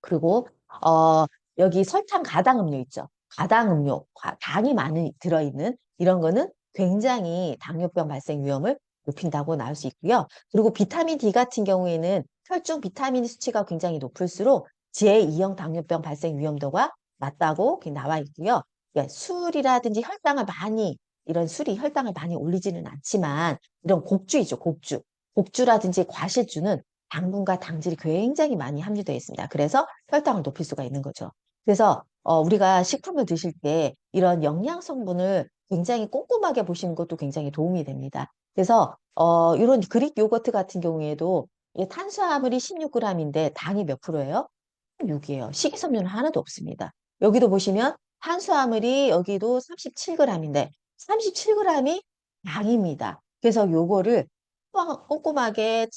Speaker 1: 그리고 어, 여기 설탕 가당 음료 있죠. 가당 음료, 당이 많이 들어있는 이런 거는 굉장히 당뇨병 발생 위험을 높인다고 나올 수 있고요. 그리고 비타민 D 같은 경우에는 혈중 비타민 수치가 굉장히 높을수록 제2형 당뇨병 발생 위험도가 낮다고 나와 있고요. 예, 술이라든지 이런 술이 혈당을 많이 올리지는 않지만 이런 곡주이죠, 곡주. 곡주라든지 과실주는 당분과 당질이 굉장히 많이 함유되어 있습니다. 그래서 혈당을 높일 수가 있는 거죠. 그래서 우리가 식품을 드실 때 이런 영양 성분을 굉장히 꼼꼼하게 보시는 것도 굉장히 도움이 됩니다. 그래서 이런 그릭 요거트 같은 경우에도 이 탄수화물이 16g인데 당이 몇 프로예요? 6이에요. 식이섬유는 하나도 없습니다. 여기도 보시면 탄수화물이 여기도 37g인데 37g이 당입니다. 그래서 요거를 꼼꼼하게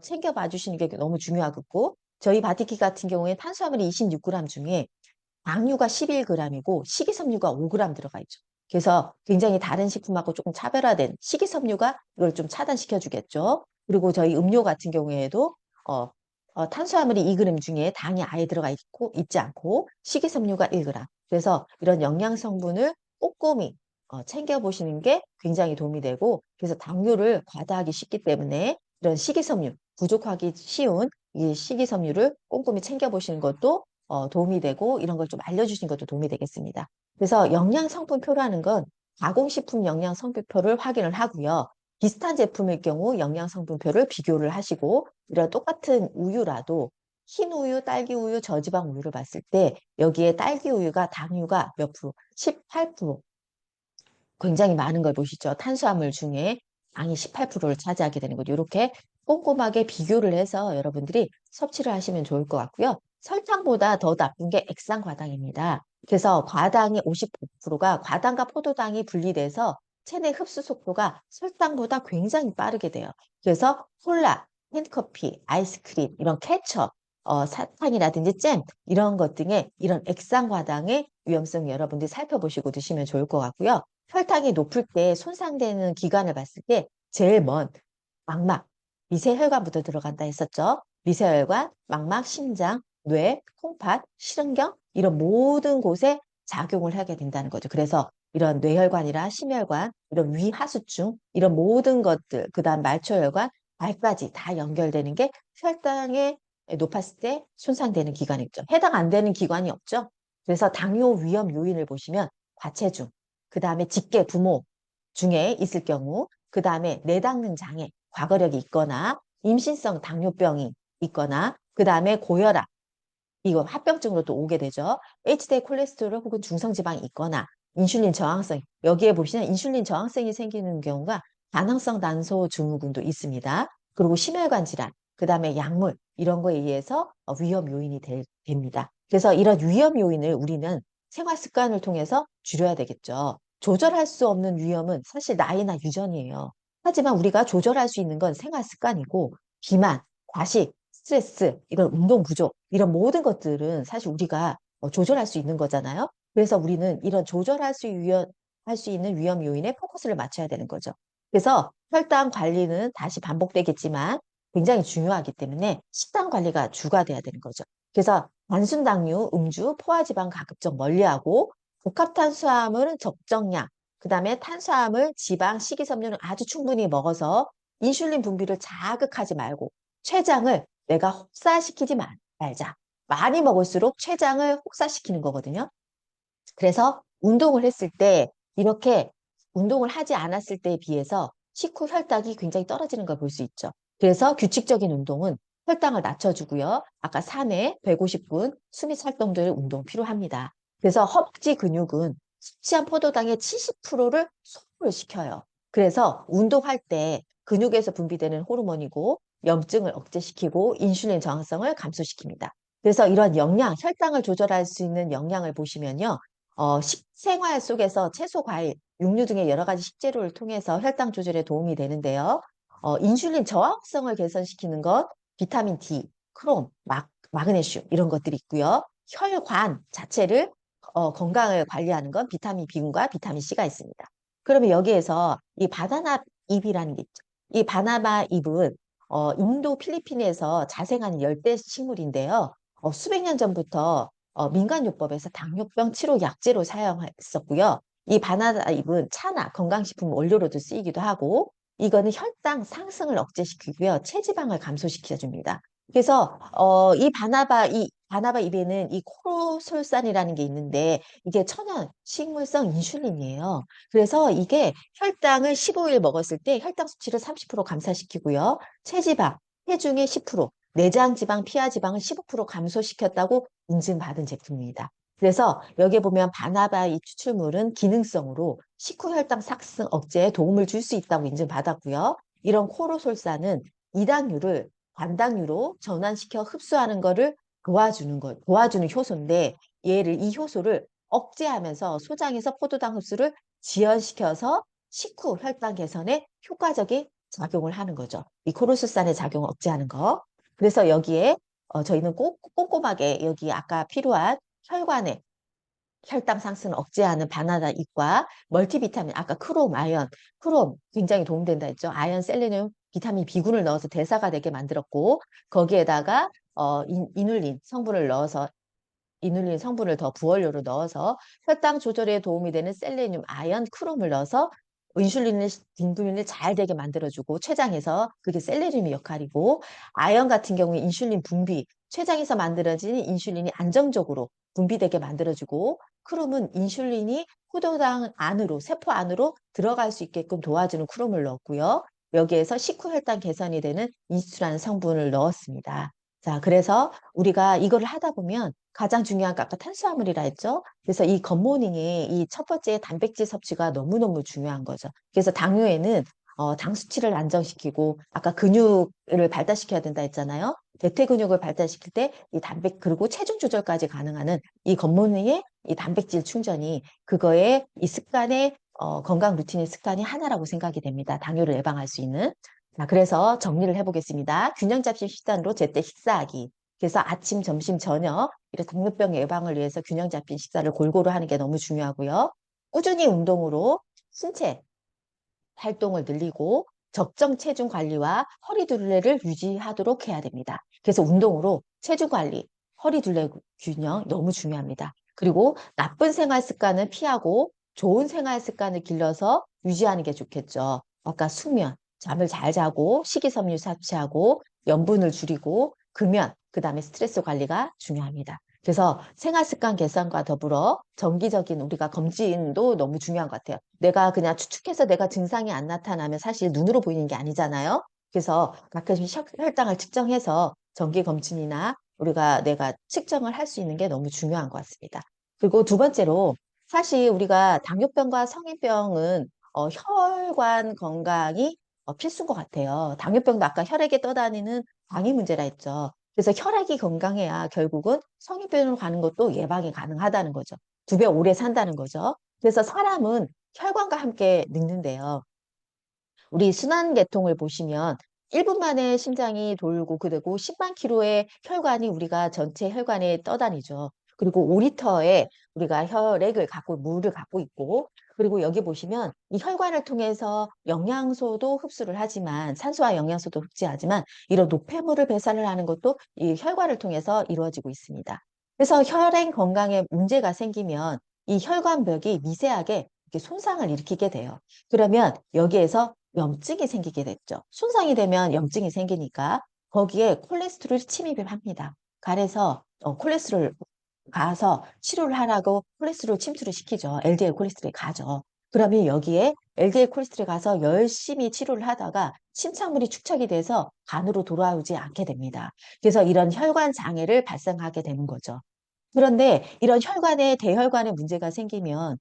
Speaker 1: 챙겨봐 주시는 게 너무 중요하고 저희 바티키 같은 경우에 탄수화물이 26g 중에 당류가 11g이고 식이섬유가 5g 들어가 있죠. 그래서 굉장히 다른 식품하고 조금 차별화된 식이섬유가 이걸 좀 차단시켜 주겠죠. 그리고 저희 음료 같은 경우에도 어, 탄수화물이 2g 중에 당이 아예 있지 않고 식이섬유가 1g. 그래서 이런 영양 성분을 꼼꼼히 챙겨보시는 게 굉장히 도움이 되고 그래서 당뇨를 과다하기 쉽기 때문에 이런 식이섬유, 부족하기 쉬운 이 식이섬유를 꼼꼼히 챙겨보시는 것도 도움이 되고 이런 걸 좀 알려주신 것도 도움이 되겠습니다. 그래서 영양성분표라는 건 가공식품 영양성분표를 확인을 하고요. 비슷한 제품일 경우 영양성분표를 비교를 하시고 이런 똑같은 우유라도 흰 우유, 딸기 우유, 저지방 우유를 봤을 때 여기에 딸기 우유가 당류가 몇 프로? 18%. 굉장히 많은 걸 보시죠. 탄수화물 중에 당이 18%를 차지하게 되는 거죠. 이렇게 꼼꼼하게 비교를 해서 여러분들이 섭취를 하시면 좋을 것 같고요. 설탕보다 더 나쁜 게 액상과당입니다. 그래서 과당이 55%가 과당과 포도당이 분리돼서 체내 흡수 속도가 설탕보다 굉장히 빠르게 돼요. 그래서 콜라, 캔커피, 아이스크림, 이런 케첩, 사탕이라든지 잼 이런 것 등의 이런 액상과당의 위험성 여러분들이 살펴보시고 드시면 좋을 것 같고요. 혈당이 높을 때 손상되는 기관을 봤을 때 제일 먼 망막, 미세혈관부터 들어간다 했었죠. 미세혈관, 망막, 심장, 뇌, 콩팥, 실은경 이런 모든 곳에 작용을 하게 된다는 거죠. 그래서 이런 뇌혈관이나 심혈관, 이런 위하수증, 이런 모든 것들, 그다음 말초혈관, 발까지 다 연결되는 게 혈당이 높았을 때 손상되는 기관이죠. 해당 안 되는 기관이 없죠. 그래서 당뇨 위험 요인을 보시면 과체중, 그 다음에 직계 부모 중에 있을 경우, 그 다음에 내닦는 장애, 과거력이 있거나 임신성 당뇨병이 있거나, 그 다음에 고혈압, 이거 합병증으로 또 오게 되죠. HDL 콜레스테롤 혹은 중성지방이 있거나 인슐린 저항성, 여기에 보시면 인슐린 저항성이 생기는 경우가 가능성 단소 증후군도 있습니다. 그리고 심혈관 질환, 그 다음에 약물 이런 거에 의해서 위험 요인이 됩니다. 그래서 이런 위험 요인을 우리는 생활 습관을 통해서 줄여야 되겠죠. 조절할 수 없는 위험은 사실 나이나 유전이에요. 하지만 우리가 조절할 수 있는 건 생활 습관이고 비만, 과식, 스트레스, 이런 운동 부족, 이런 모든 것들은 사실 우리가 조절할 수 있는 거잖아요. 그래서 우리는 이런 할 수 있는 위험 요인에 포커스를 맞춰야 되는 거죠. 그래서 혈당 관리는 다시 반복되겠지만 굉장히 중요하기 때문에 식단 관리가 주가 돼야 되는 거죠. 그래서 단순 당류, 음주, 포화지방 가급적 멀리하고 복합 탄수화물은 적정량, 그다음에 탄수화물, 지방, 식이섬유는 아주 충분히 먹어서 인슐린 분비를 자극하지 말고 췌장을 내가 혹사시키지 말자. 많이 먹을수록 췌장을 혹사시키는 거거든요. 그래서 운동을 했을 때 이렇게 운동을 하지 않았을 때에 비해서 식후 혈당이 굉장히 떨어지는 걸 볼 수 있죠. 그래서 규칙적인 운동은 혈당을 낮춰주고요. 아까 3회 150분 숨이 찰 정도의 운동 필요합니다. 그래서 허벅지 근육은 섭취한 포도당의 70%를 소모를 시켜요. 그래서 운동할 때 근육에서 분비되는 호르몬이고 염증을 억제시키고 인슐린 저항성을 감소시킵니다. 그래서 이런 영양, 혈당을 조절할 수 있는 영양을 보시면요. 식생활 속에서 채소, 과일, 육류 등의 여러 가지 식재료를 통해서 혈당 조절에 도움이 되는데요. 인슐린 저항성을 개선시키는 것, 비타민 D, 크롬, 마그네슘 이런 것들이 있고요. 혈관 자체를 건강을 관리하는 건 비타민 B군과 비타민 C가 있습니다. 그러면 여기에서 이 바나나 잎이라는 게 있죠. 이 바나나 잎은 인도 필리핀에서 자생하는 열대 식물인데요. 수백 년 전부터 민간요법에서 당뇨병 치료 약재로 사용했었고요. 이 바나나 잎은 차나 건강식품 원료로도 쓰이기도 하고, 이거는 혈당 상승을 억제시키고요. 체지방을 감소시켜줍니다. 그래서 이 바나바 잎에는 이 코르솔산이라는 게 있는데 이게 천연 식물성 인슐린이에요. 그래서 이게 혈당을 15일 먹었을 때 혈당 수치를 30% 감소시키고요. 체지방, 체중의 10%, 내장 지방, 피하 지방을 15% 감소시켰다고 인증받은 제품입니다. 그래서 여기에 보면 바나바 이 추출물은 기능성으로 식후 혈당 삭승 억제에 도움을 줄 수 있다고 인증받았고요. 이런 코르솔산은 이당류를 반당류로 전환시켜 흡수하는 것을 도와주는 효소인데 이 효소를 억제하면서 소장에서 포도당 흡수를 지연시켜서 식후 혈당 개선에 효과적인 작용을 하는 거죠. 이 코르솔산의 작용을 억제하는 거. 그래서 여기에 저희는 꼭 꼼꼼하게 여기 아까 필요한 혈관에 혈당 상승을 억제하는 바나나 잎과 멀티비타민, 아까 크롬, 아연, 크롬 굉장히 도움된다 했죠. 아연, 셀레늄, 비타민 B군을 넣어서 대사가 되게 만들었고 거기에다가 이눌린 성분을 넣어서 이눌린 성분을 더 부원료로 넣어서 혈당 조절에 도움이 되는 셀레늄, 아연, 크롬을 넣어서 인슐린을 분비를 잘 되게 만들어주고 췌장에서 그게 셀레늄의 역할이고 아연 같은 경우에 인슐린 분비, 췌장에서 만들어진 인슐린이 안정적으로 분비되게 만들어주고 크롬은 인슐린이 포도당 안으로 세포 안으로 들어갈 수 있게끔 도와주는 크롬을 넣었고요. 여기에서 식후 혈당 개선이 되는 이스트라는 성분을 넣었습니다. 자, 그래서 우리가 이거를 하다 보면 가장 중요한 게 아까 탄수화물이라 했죠. 그래서 이 굿모닝에 이 첫 번째 단백질 섭취가 너무너무 중요한 거죠. 그래서 당뇨에는 당 수치를 안정시키고 아까 근육을 발달시켜야 된다 했잖아요. 대퇴 근육을 발달시킬 때 이 그리고 체중 조절까지 가능하는 이 굿모닝의 이 단백질 충전이 그거의 이 습관의 건강 루틴의 습관이 하나라고 생각이 됩니다. 당뇨를 예방할 수 있는. 자, 그래서 정리를 해보겠습니다. 균형 잡힌 식단으로 제때 식사하기. 그래서 아침, 점심, 저녁 이런 당뇨병 예방을 위해서 균형 잡힌 식사를 골고루 하는 게 너무 중요하고요. 꾸준히 운동으로 신체 활동을 늘리고 적정 체중 관리와 허리 둘레를 유지하도록 해야 됩니다. 그래서 운동으로 체중 관리, 허리 둘레 균형 너무 중요합니다. 그리고 나쁜 생활 습관을 피하고 좋은 생활 습관을 길러서 유지하는 게 좋겠죠. 아까 수면, 잠을 잘 자고 식이섬유 섭취하고 염분을 줄이고 금연, 그다음에 스트레스 관리가 중요합니다. 그래서 생활습관 개선과 더불어 정기적인 우리가 검진도 너무 중요한 것 같아요. 내가 그냥 추측해서 내가 증상이 안 나타나면 사실 눈으로 보이는 게 아니잖아요. 그래서 가끔씩 혈당을 측정해서 정기 검진이나 내가 측정을 할 수 있는 게 너무 중요한 것 같습니다. 그리고 두 번째로 사실 우리가 당뇨병과 성인병은 혈관 건강이 필수인 것 같아요. 당뇨병도 아까 혈액에 떠다니는 당이 문제라 했죠. 그래서 혈액이 건강해야 결국은 성인병으로 가는 것도 예방이 가능하다는 거죠. 2배 오래 산다는 거죠. 그래서 사람은 혈관과 함께 늙는데요. 우리 순환계통을 보시면 1분 만에 심장이 돌고 그리고 10만 킬로의 혈관이 우리가 전체 혈관에 떠다니죠. 그리고 5리터의 우리가 혈액을 갖고 물을 갖고 있고 그리고 여기 보시면 이 혈관을 통해서 영양소도 흡수를 하지만 산소와 영양소도 흡수하지만 이런 노폐물을 배설을 하는 것도 이 혈관을 통해서 이루어지고 있습니다. 그래서 혈행 건강에 문제가 생기면 이 혈관벽이 미세하게 이렇게 손상을 일으키게 돼요. 그러면 여기에서 염증이 생기게 됐죠. 손상이 되면 염증이 생기니까 거기에 콜레스테롤이 침입을 합니다. 그래서 콜레스테롤 가서 치료를 하라고 콜레스테롤 침투를 시키죠. LDL 콜레스테롤이 가죠. 그러면 여기에 LDL 콜레스테롤이 가서 열심히 치료를 하다가 침착물이 축적이 돼서 간으로 돌아오지 않게 됩니다. 그래서 이런 혈관 장애를 발생하게 되는 거죠. 그런데 이런 혈관에 대혈관에 문제가 생기면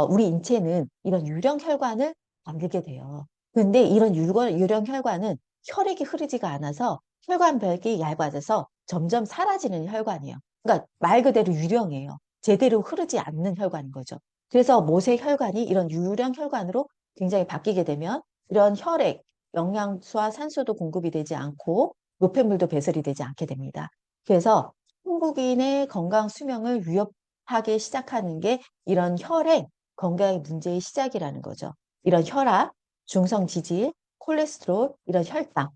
Speaker 1: 우리 인체는 이런 유령 혈관을 만들게 돼요. 근데 이런 유령 혈관은 혈액이 흐르지가 않아서 혈관벽이 얇아져서 점점 사라지는 혈관이에요. 그러니까 말 그대로 유령이에요. 제대로 흐르지 않는 혈관인 거죠. 그래서 모세 혈관이 이런 유령 혈관으로 굉장히 바뀌게 되면 이런 혈액, 영양소와 산소도 공급이 되지 않고 노폐물도 배설이 되지 않게 됩니다. 그래서 한국인의 건강 수명을 위협하기 시작하는 게 이런 혈액 건강의 문제의 시작이라는 거죠. 이런 혈압, 중성 지질, 콜레스테롤, 이런 혈당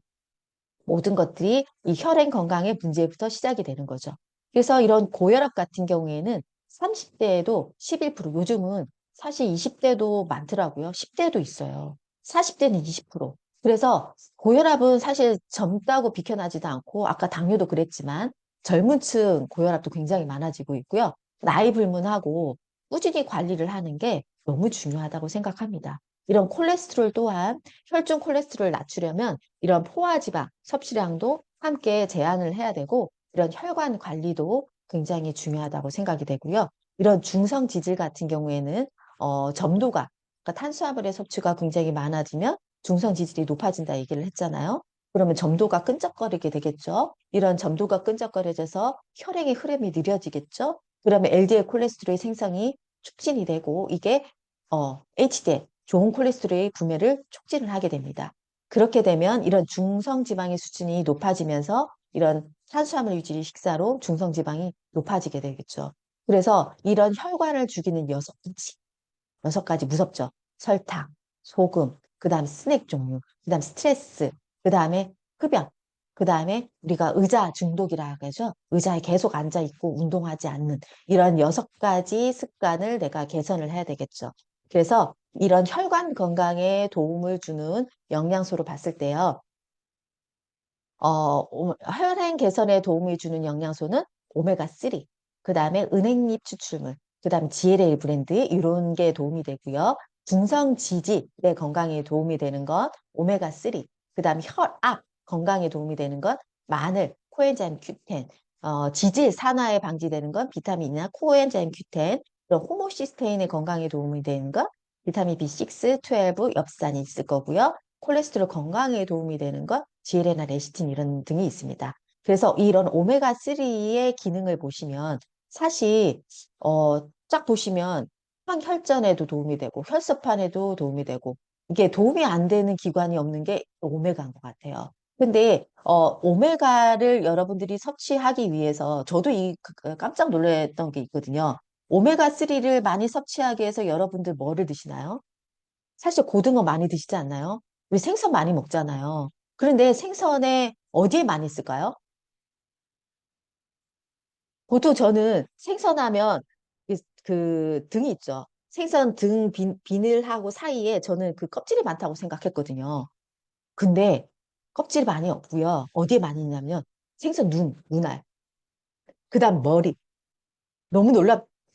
Speaker 1: 모든 것들이 이 혈행 건강의 문제부터 시작이 되는 거죠. 그래서 이런 고혈압 같은 경우에는 30대에도 11%, 요즘은 사실 20대도 많더라고요. 10대도 있어요. 40대는 20%. 그래서 고혈압은 사실 젊다고 비켜나지도 않고 아까 당뇨도 그랬지만 젊은 층 고혈압도 굉장히 많아지고 있고요. 나이 불문하고 꾸준히 관리를 하는 게 너무 중요하다고 생각합니다. 이런 콜레스테롤 또한 혈중 콜레스테롤을 낮추려면 이런 포화지방 섭취량도 함께 제한을 해야 되고 이런 혈관 관리도 굉장히 중요하다고 생각이 되고요. 이런 중성 지질 같은 경우에는 점도가 그러니까 탄수화물의 섭취가 굉장히 많아지면 중성 지질이 높아진다 얘기를 했잖아요. 그러면 점도가 끈적거리게 되겠죠. 이런 점도가 끈적거려져서 혈액의 흐름이 느려지겠죠. 그러면 LDL 콜레스테롤의 생성이 촉진이 되고 이게 HDL 좋은 콜레스테롤의 분해를 촉진을 하게 됩니다. 그렇게 되면 이런 중성지방의 수준이 높아지면서 이런 탄수화물 위주의 식사로 중성지방이 높아지게 되겠죠. 그래서 이런 혈관을 죽이는 6가지, 6가지 무섭죠. 설탕, 소금, 그 다음에 스낵 종류, 그 다음에 스트레스, 그 다음에 흡연, 그 다음에 우리가 의자 중독이라고 하죠. 의자에 계속 앉아있고 운동하지 않는 이런 6가지 습관을 내가 개선을 해야 되겠죠. 그래서 이런 혈관 건강에 도움을 주는 영양소로 봤을 때요. 혈행 개선에 도움을 주는 영양소는 오메가3, 그 다음에 은행잎 추출물, 그 다음에 GLA 브랜드 이런 게 도움이 되고요. 중성 지질의 건강에 도움이 되는 것 오메가3, 그 다음에 혈압 건강에 도움이 되는 것 마늘, 코엔자임 Q10, 지질 산화에 방지되는 건 비타민이나 코엔자임 Q10, 그리고 호모시스테인의 건강에 도움이 되는 것 비타민 B6, 12, 엽산이 있을 거고요. 콜레스테롤 건강에 도움이 되는 것 GLA나 레시틴 이런 등이 있습니다. 그래서 이런 오메가3의 기능을 보시면 사실 쫙 보시면 항혈전에도 도움이 되고 혈소판에도 도움이 되고 이게 도움이 안 되는 기관이 없는 게 오메가인 것 같아요. 근데 오메가를 여러분들이 섭취하기 위해서 저도 깜짝 놀랐던 게 있거든요. 오메가3를 많이 섭취하기 위해서 여러분들 뭐를 드시나요? 사실 고등어 많이 드시지 않나요? 우리 생선 많이 먹잖아요. 그런데 생선에 어디에 많이 쓸까요? 보통 저는 생선하면 그 등이 있죠. 생선 등 비늘하고 사이에 저는 그 껍질이 많다고 생각했거든요. 근데 껍질이 많이 없고요. 어디에 많이 있냐면 생선 눈알, 그다음 머리. 너무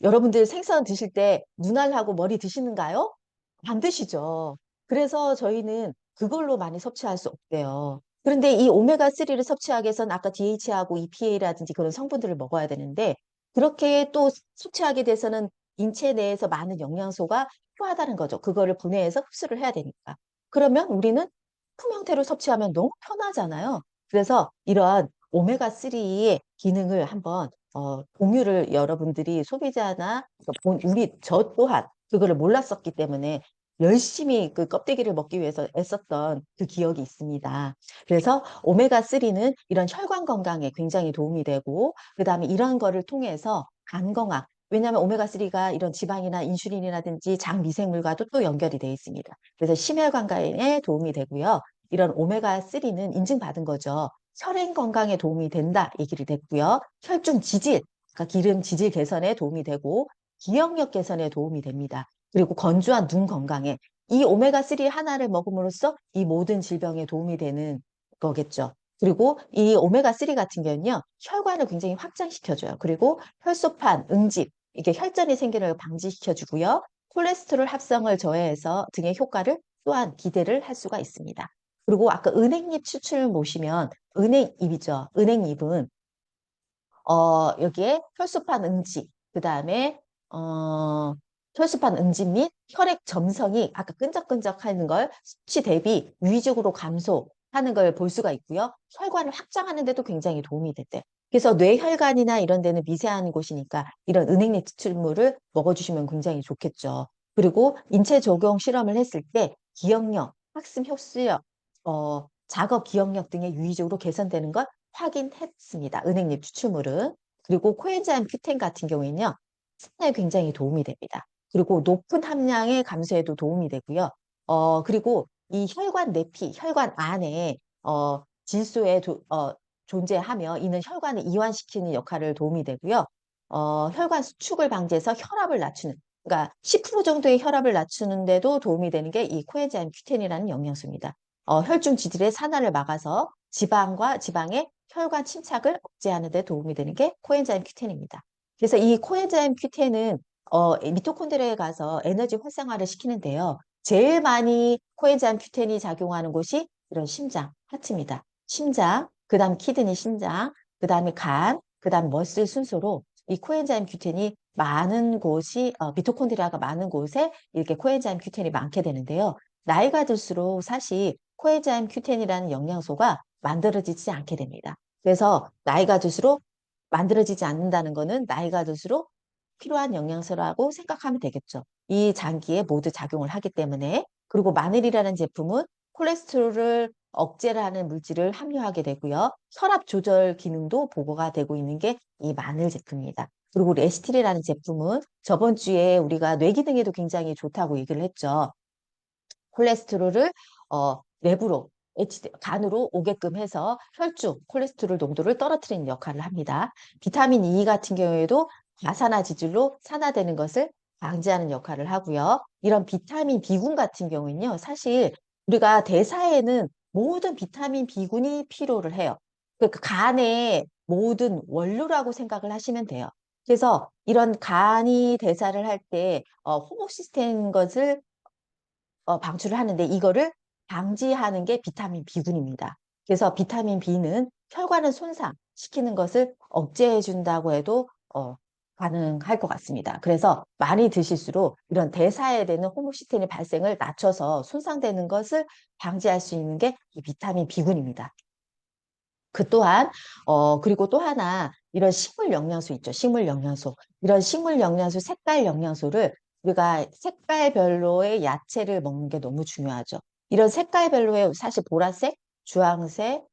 Speaker 1: 여러분들 생선 드실 때 눈알하고 머리 드시는가요? 안 드시죠. 그래서 저희는 그걸로 많이 섭취할 수 없대요. 그런데 이 오메가3를 섭취하기 위해서는 아까 DHA하고 EPA라든지 그런 성분들을 먹어야 되는데 그렇게 또 섭취하게 돼서는 인체 내에서 많은 영양소가 필요하다는 거죠. 그거를 분해해서 흡수를 해야 되니까. 그러면 우리는 품 형태로 섭취하면 너무 편하잖아요. 그래서 이러한 오메가3의 기능을 한번 공유를 여러분들이 소비자나 저 또한 그거를 몰랐었기 때문에 열심히 그 껍데기를 먹기 위해서 애썼던 그 기억이 있습니다. 그래서 오메가3는 이런 혈관 건강에 굉장히 도움이 되고, 그다음에 이런 거를 통해서 간 건강, 왜냐하면 오메가3가 이런 지방이나 인슐린이라든지 장 미생물과도 또 연결이 되어 있습니다. 그래서 심혈관 건강에 도움이 되고요. 이런 오메가3는 인증받은 거죠. 혈행 건강에 도움이 된다 얘기를 됐고요. 혈중 지질, 그러니까 기름 지질 개선에 도움이 되고 기억력 개선에 도움이 됩니다. 그리고 건조한 눈 건강에 이 오메가3 하나를 먹음으로써 이 모든 질병에 도움이 되는 거겠죠. 그리고 이 오메가3 같은 경우는요, 혈관을 굉장히 확장시켜줘요. 그리고 혈소판, 응집, 이게 혈전이 생기는 걸 방지시켜주고요. 콜레스테롤 합성을 저해해서 등의 효과를 또한 기대를 할 수가 있습니다. 그리고 아까 은행잎 추출을 보시면 은행잎이죠. 은행잎은 여기에 혈소판 응집, 그 다음에 혈소판 응집 및 혈액 점성이 아까 끈적끈적하는 걸 수치 대비 유의적으로 감소하는 걸 볼 수가 있고요. 혈관을 확장하는 데도 굉장히 도움이 됐대. 그래서 뇌혈관이나 이런 데는 미세한 곳이니까 이런 은행잎 추출물을 먹어주시면 굉장히 좋겠죠. 그리고 인체 적용 실험을 했을 때 기억력, 학습 흡수력, 작업 기억력 등의 유의적으로 개선되는 걸 확인했습니다. 은행잎 추출물은. 그리고 코엔자임 Q10 같은 경우에는요. 습관에 굉장히 도움이 됩니다. 그리고 높은 함량의 감소에도 도움이 되고요. 그리고 이 혈관 내피, 혈관 안에 질소에 존재하며 이는 혈관을 이완시키는 역할을 도움이 되고요. 혈관 수축을 방지해서 혈압을 낮추는, 그러니까 10% 정도의 혈압을 낮추는데도 도움이 되는 게 이 코엔자임 Q10이라는 영양소입니다. 혈중 지질의 산화를 막아서 지방과 지방의 혈관 침착을 억제하는 데 도움이 되는 게 코엔자임 Q10입니다. 그래서 이 코엔자임 Q10은 미토콘드리아에 가서 에너지 활성화를 시키는데요. 제일 많이 코엔자임 Q10이 작용하는 곳이 이런 심장, 하트입니다. 심장, 그 다음 키드니 심장, 그 다음에 간, 그 다음 머슬 순서로 이 코엔자임 Q10이 많은 곳이 미토콘드리아가 많은 곳에 이렇게 코엔자임 Q10이 많게 되는데요. 나이가 들수록 사실 코엔자임 Q10이라는 영양소가 만들어지지 않게 됩니다. 그래서 나이가 들수록 만들어지지 않는다는 것은 나이가 들수록 필요한 영양소라고 생각하면 되겠죠. 이 장기에 모두 작용을 하기 때문에. 그리고 마늘이라는 제품은 콜레스테롤을 억제를 하는 물질을 함유하게 되고요. 혈압 조절 기능도 보고가 되고 있는 게 이 마늘 제품입니다. 그리고 레시틸이라는 제품은 저번 주에 우리가 뇌 기능에도 굉장히 좋다고 얘기를 했죠. 콜레스테롤을 내부로 간으로 오게끔 해서 혈중 콜레스테롤 농도를 떨어뜨리는 역할을 합니다. 비타민 E 같은 경우에도 과산화 지질로 산화되는 것을 방지하는 역할을 하고요. 이런 비타민 B군 같은 경우는요. 사실 우리가 대사에는 모든 비타민 B군이 필요를 해요. 그러니까 간의 모든 원료라고 생각을 하시면 돼요. 그래서 이런 간이 대사를 할 때 호모시스테인 것을 방출을 하는데 이거를 방지하는 게 비타민 B군입니다. 그래서 비타민 B는 혈관을 손상시키는 것을 억제해 준다고 해도 가능할 것 같습니다. 그래서 많이 드실수록 이런 대사에 되는 호모시스테인 발생을 낮춰서 손상되는 것을 방지할 수 있는 게 이 비타민 B군입니다. 그 또한 그리고 또 하나 이런 식물 영양소 있죠. 식물 영양소. 이런 식물 영양소, 색깔 영양소를 우리가 색깔별로의 야채를 먹는 게 너무 중요하죠. 이런 색깔별로의 사실 보라색, 주황색,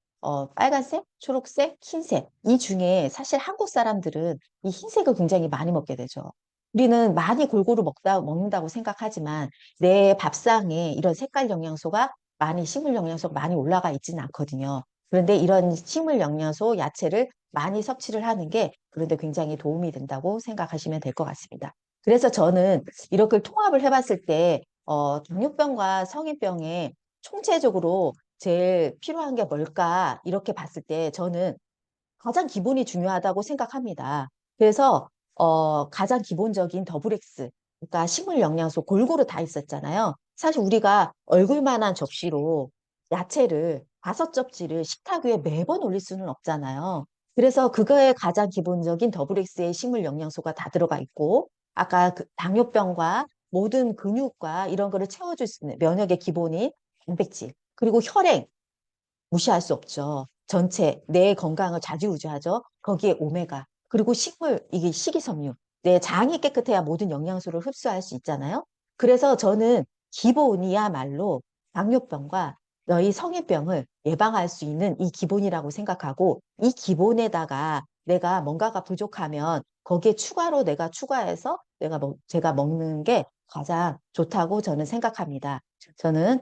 Speaker 1: 빨간색, 초록색, 흰색 이 중에 사실 한국 사람들은 이 흰색을 굉장히 많이 먹게 되죠. 우리는 많이 골고루 먹는다고 생각하지만 내 밥상에 이런 색깔 영양소가 많이 식물 영양소가 많이 올라가 있지는 않거든요. 그런데 이런 식물 영양소, 야채를 많이 섭취를 하는 게 그런데 굉장히 도움이 된다고 생각하시면 될 것 같습니다. 그래서 저는 이렇게 통합을 해봤을 때 당뇨병과 성인병에 총체적으로 제일 필요한 게 뭘까 이렇게 봤을 때 저는 가장 기본이 중요하다고 생각합니다. 그래서 가장 기본적인 더블엑스, 그러니까 식물 영양소 골고루 다 있었잖아요. 사실 우리가 얼굴만한 접시로 야채를 5접시를 식탁 위에 매번 올릴 수는 없잖아요. 그래서 그거에 가장 기본적인 더블엑스의 식물 영양소가 다 들어가 있고 아까 그 당뇨병과 모든 근육과 이런 거를 채워줄 수 있는 면역의 기본인 단백질 그리고 혈행 무시할 수 없죠. 전체 내 건강을 좌지우지하죠. 거기에 오메가 그리고 식물 이게 식이섬유 내 장이 깨끗해야 모든 영양소를 흡수할 수 있잖아요. 그래서 저는 기본이야말로 당뇨병과 너희 성인병을 예방할 수 있는 이 기본이라고 생각하고 이 기본에다가 내가 뭔가가 부족하면 거기에 추가로 내가 추가해서 제가 먹는 게 가장 좋다고 저는 생각합니다. 저는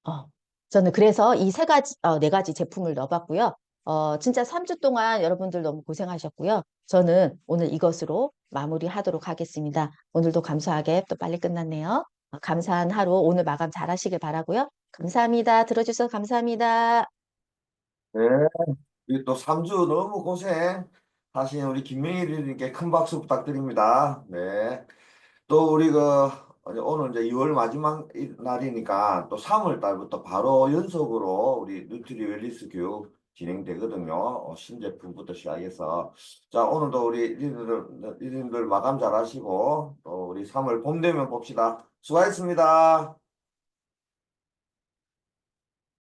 Speaker 1: 어, 저는 그래서 이 세 가지, 네 가지 제품을 넣어봤고요. 진짜 3주 동안 여러분들 너무 고생하셨고요. 저는 오늘 이것으로 마무리하도록 하겠습니다. 오늘도 감사하게 또 빨리 끝났네요. 감사한 하루 오늘 마감 잘 하시길 바라고요. 감사합니다. 들어주셔서 감사합니다.
Speaker 2: 네. 우리 또 3주 너무 고생 하신 우리 김명희 리님께 큰 박수 부탁드립니다. 네. 또 우리 오늘 이제 2월 마지막 날이니까 또 3월 달부터 바로 연속으로 우리 뉴트리 웰리스 교육 진행되거든요. 신제품부터 시작해서. 자, 오늘도 우리 리님들 마감 잘 하시고 또 우리 3월 봄 되면 봅시다. 수고하셨습니다.